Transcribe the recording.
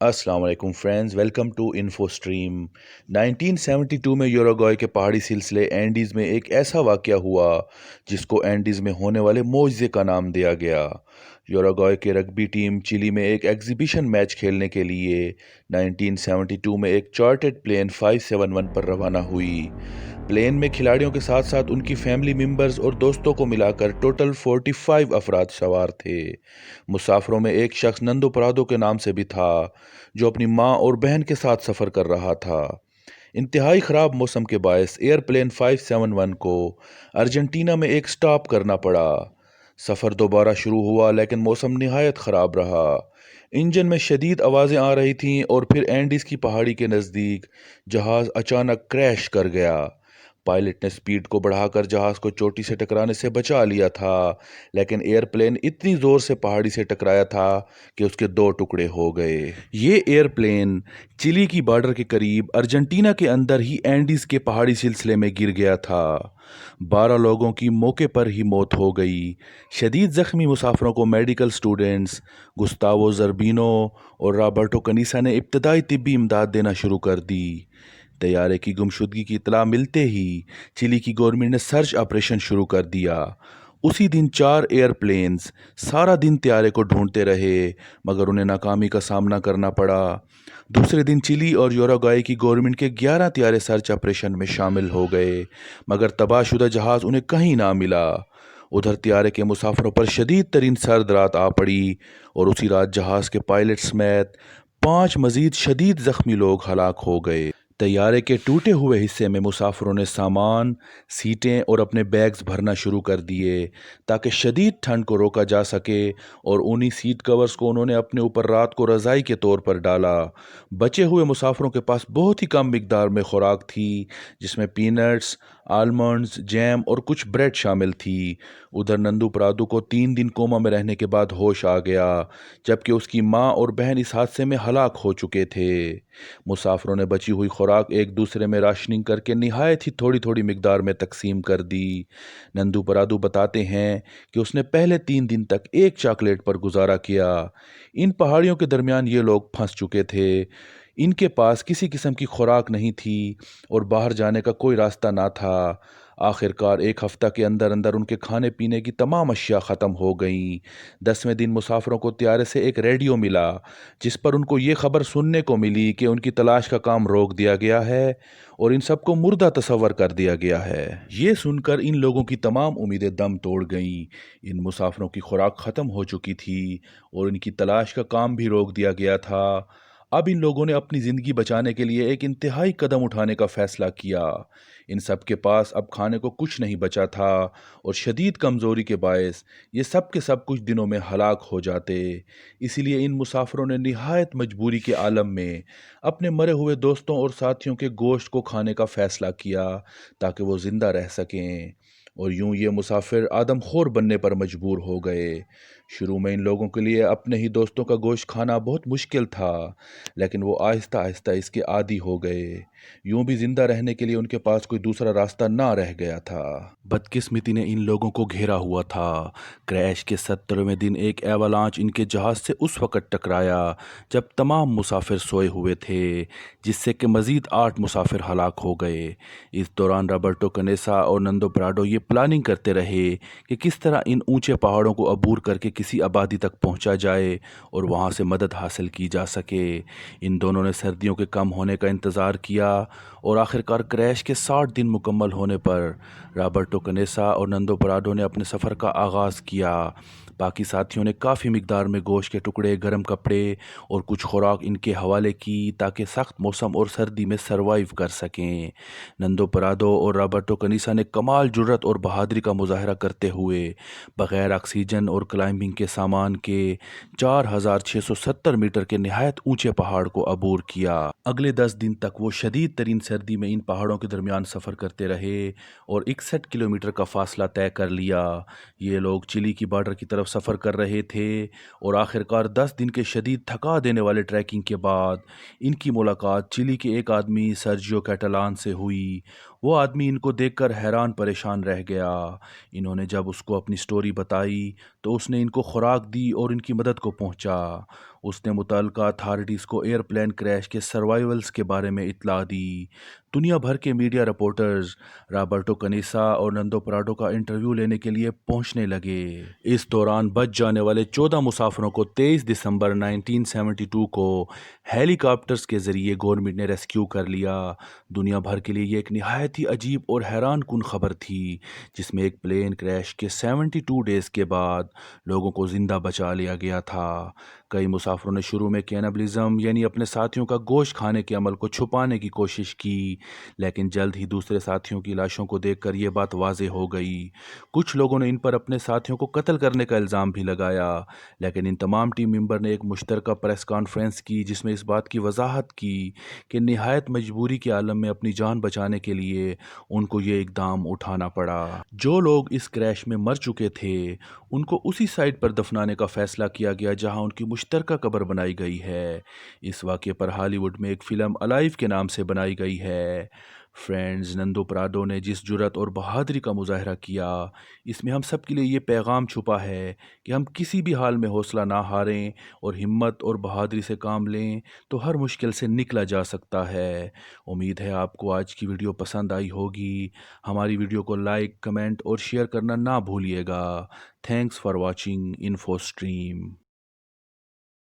अस्सलाम वालेकुम friends, welcome to info stream. 1972 में यूरुग्वे के पहाड़ी सिलसिले एंडीज़ में एक ऐसा वाक़या हुआ जिसको एंडीज़ में होने वाले मोज़े का नाम दिया गया। यूरुग्वे की रग्बी टीम चिली में एक एग्जीबिशन मैच खेलने के लिए 1972 में एक चार्टर्ड प्लेन 571 पर रवाना हुई। प्लेन में खिलाड़ियों के साथ साथ उनकी फैमिली मेंबर्स और दोस्तों को मिलाकर टोटल 45 अफराद सवार थे। मुसाफिरों में एक शख्स नंदो परादो के नाम से भी था, जो अपनी मां और बहन के साथ सफ़र कर रहा था। इंतहाई ख़राब मौसम के बायस एयरप्लेन 571 को अर्जेंटीना में एक स्टॉप करना पड़ा। सफ़र दोबारा शुरू हुआ, लेकिन मौसम निहायत ख़राब रहा। इंजन में शदीद आवाज़ें आ रही थीं और फिर एंडीज़ की पहाड़ी के नज़दीक जहाज़ अचानक क्रैश कर गया। पायलट ने स्पीड को बढ़ाकर जहाज़ को चोटी से टकराने से बचा लिया था, लेकिन एयरप्लेन इतनी ज़ोर से पहाड़ी से टकराया था कि उसके दो टुकड़े हो गए। ये एयरप्लेन चिली की बॉर्डर के करीब अर्जेंटीना के अंदर ही एंडीज़ के पहाड़ी सिलसिले में गिर गया था। 12 लोगों की मौके पर ही मौत हो गई। शदीद ज़ख्मी मुसाफिरों को मेडिकल स्टूडेंट्स गुस्तावो ज़र्बिनो और रॉबर्टो कनीसा ने इब्तदाई तिब्बी इमदाद देना शुरू कर दी। तैयारे की गुमशुदगी की इत्तला मिलते ही चिली की गवर्नमेंट ने सर्च ऑपरेशन शुरू कर दिया। उसी दिन 4 एयरप्लेन्स सारा दिन तैयारे को ढूंढते रहे, मगर उन्हें नाकामी का सामना करना पड़ा। दूसरे दिन चिली और यूरुग्वे की गवर्नमेंट के 11 तैयारे सर्च ऑपरेशन में शामिल हो गए, मगर तबाहशुदा जहाज़ उन्हें कहीं ना मिला। उधर तैयारे के मुसाफिरों पर शदीद तरीन सर्द रात आ पड़ी और उसी रात जहाज़ के पायलट समेत 5 मजीद शदीद ज़ख्मी लोग हलाक हो गए। तैयारे के टूटे हुए हिस्से में मुसाफिरों ने सामान, सीटें और अपने बैग्स भरना शुरू कर दिए ताकि शदीद ठंड को रोका जा सके, और उन्हीं सीट कवर्स को उन्होंने अपने ऊपर रात को रज़ाई के तौर पर डाला। बचे हुए मुसाफिरों के पास बहुत ही कम मिकदार में खुराक थी, जिसमें पीनट्स, आलमंड्स, जैम और कुछ ब्रेड शामिल थी। उधर नंदू परादू को 3 दिन कोमा में रहने के बाद होश आ गया, जबकि उसकी माँ और बहन इस हादसे में हलाक हो चुके थे। मुसाफिरों ने बची हुई खुराक एक दूसरे में राशनिंग करके निहायत ही थोड़ी थोड़ी मिकदार में तकसीम कर दी। नंदू परादू बताते हैं कि उसने पहले 3 दिन तक एक चॉकलेट पर गुजारा किया। इन पहाड़ियों के दरमियान ये लोग फंस चुके थे। इनके पास किसी किस्म की खुराक नहीं थी और बाहर जाने का कोई रास्ता ना था। आखिरकार एक हफ्ता के अंदर अंदर उनके खाने पीने की तमाम अशिया ख़त्म हो गईं। 10वें दिन मुसाफिरों को त्यारे से एक रेडियो मिला, जिस पर उनको ये खबर सुनने को मिली कि उनकी तलाश का काम रोक दिया गया है और इन सबको मुर्दा तस्वर कर दिया गया है। ये सुनकर इन लोगों की तमाम उम्मीदें दम तोड़ गईं। इन मुसाफिरों की खुराक ख़त्म हो चुकी थी और इनकी तलाश का काम भी रोक दिया गया था। अब इन लोगों ने अपनी ज़िंदगी बचाने के लिए एक इंतहाई कदम उठाने का फ़ैसला किया। इन सब के पास अब खाने को कुछ नहीं बचा था और शदीद कमज़ोरी के बायस ये सब के सब कुछ दिनों में हलाक हो जाते। इसीलिए इन मुसाफिरों ने निहायत मजबूरी के आलम में अपने मरे हुए दोस्तों और साथियों के गोश्त को खाने का फ़ैसला किया ताकि वो ज़िंदा रह सकें, और यूं ये मुसाफिर आदमखोर बनने पर मजबूर हो गए। शुरू में इन लोगों के लिए अपने ही दोस्तों का गोश्त खाना बहुत मुश्किल था, लेकिन वो आहिस्ता आहिस्ता इसके आदी हो गए। यूं भी जिंदा रहने के लिए उनके पास कोई दूसरा रास्ता ना रह गया था। बदकिस्मती ने इन लोगों को घेरा हुआ था। क्रैश के 70वें दिन एक एवलांच इनके जहाज से उस वक़्त टकराया जब तमाम मुसाफिर सोए हुए थे, जिससे कि मज़ीद 8 मुसाफिर हलाक हो गए। इस दौरान रॉबर्टो कनेसा और नंदो प्राडो ये प्लानिंग करते रहे कि किस तरह इन ऊंचे पहाड़ों को अबूर करके किसी आबादी तक पहुंचा जाए और वहां से मदद हासिल की जा सके। इन दोनों ने सर्दियों के कम होने का इंतज़ार किया और आखिरकार क्रैश के 60 दिन मुकम्मल होने पर रॉबर्टो कनेसा और नंदो पराडो ने अपने सफ़र का आगाज़ किया। बाकी साथियों ने काफ़ी मिकदार में गोश्त के टुकड़े, गर्म कपड़े और कुछ खुराक इनके हवाले की ताकि सख्त मौसम और सर्दी में सरवाइव कर सकें। नंदो परादो और रॉबर्टो कनीसा ने कमाल जुर्रत और बहादुरी का मुजाहरा करते हुए बग़ैर ऑक्सीजन और क्लाइंबिंग के सामान के 4670 मीटर के नहायत ऊंचे पहाड़ को अबूर किया। अगले 10 दिन तक वो शदीद तरीन सर्दी में इन पहाड़ों के दरमियान सफ़र करते रहे और 61 किलोमीटर का फासला तय कर लिया। ये लोग चिली की बॉर्डर की तरफ सफ़र कर रहे थे और आखिरकार 10 दिन के शदीद थका देने वाले ट्रैकिंग के बाद इनकी मुलाकात चिली के एक आदमी सर्जियो कैटलान से हुई। वो आदमी इनको देखकर हैरान परेशान रह गया। इन्होंने जब उसको अपनी स्टोरी बताई तो उसने इनको खुराक दी और इनकी मदद को पहुंचा। اس نے متعلقہ اتھارٹیز کو ایئرپلین کریش کے سروائیولز کے بارے میں اطلاع دی۔ دنیا بھر کے میڈیا رپورٹرز رابرٹو کنیسا اور نندو پراڈو کا انٹرویو لینے کے لیے پہنچنے لگے۔ اس دوران بچ جانے والے 14 مسافروں کو 23 دسمبر 1972 کو ہیلی کاپٹرز کے ذریعے گورنمنٹ نے ریسکیو کر لیا۔ دنیا بھر کے لیے یہ ایک نہایت ہی عجیب اور حیران کن خبر تھی، جس میں ایک پلین کریش کے 72 ڈیز کے بعد لوگوں کو زندہ بچا لیا گیا تھا۔ کئی مسافروں نے شروع میں کینبلزم یعنی اپنے ساتھیوں کا گوشت کھانے کے عمل کو چھپانے کی کوشش کی، لیکن جلد ہی دوسرے ساتھیوں کی لاشوں کو دیکھ کر یہ بات واضح ہو گئی۔ کچھ لوگوں نے ان پر اپنے ساتھیوں کو قتل کرنے کا الزام بھی لگایا، لیکن ان تمام ٹیم ممبر نے ایک مشترکہ پریس کانفرنس کی جس میں اس بات کی وضاحت کی کہ نہایت مجبوری کے عالم میں اپنی جان بچانے کے لیے ان کو یہ اقدام اٹھانا پڑا۔ جو لوگ اس کریش میں مر چکے تھے ان کو اسی سائٹ پر دفنانے کا فیصلہ کیا گیا جہاں ان کی مشترکہ قبر بنائی گئی ہے۔ اس واقعے پر ہالی ووڈ میں ایک فلم الائیو کے نام سے بنائی گئی ہے۔ فرینڈز، نندو پراڈو نے جس جرأت اور بہادری کا مظاہرہ کیا، اس میں ہم سب کے لیے یہ پیغام چھپا ہے کہ ہم کسی بھی حال میں حوصلہ نہ ہاریں اور ہمت اور بہادری سے کام لیں تو ہر مشکل سے نکلا جا سکتا ہے۔ امید ہے آپ کو آج کی ویڈیو پسند آئی ہوگی۔ ہماری ویڈیو کو لائک، کمنٹ اور شیئر کرنا نہ بھولیے گا۔ Thanks for watching info stream.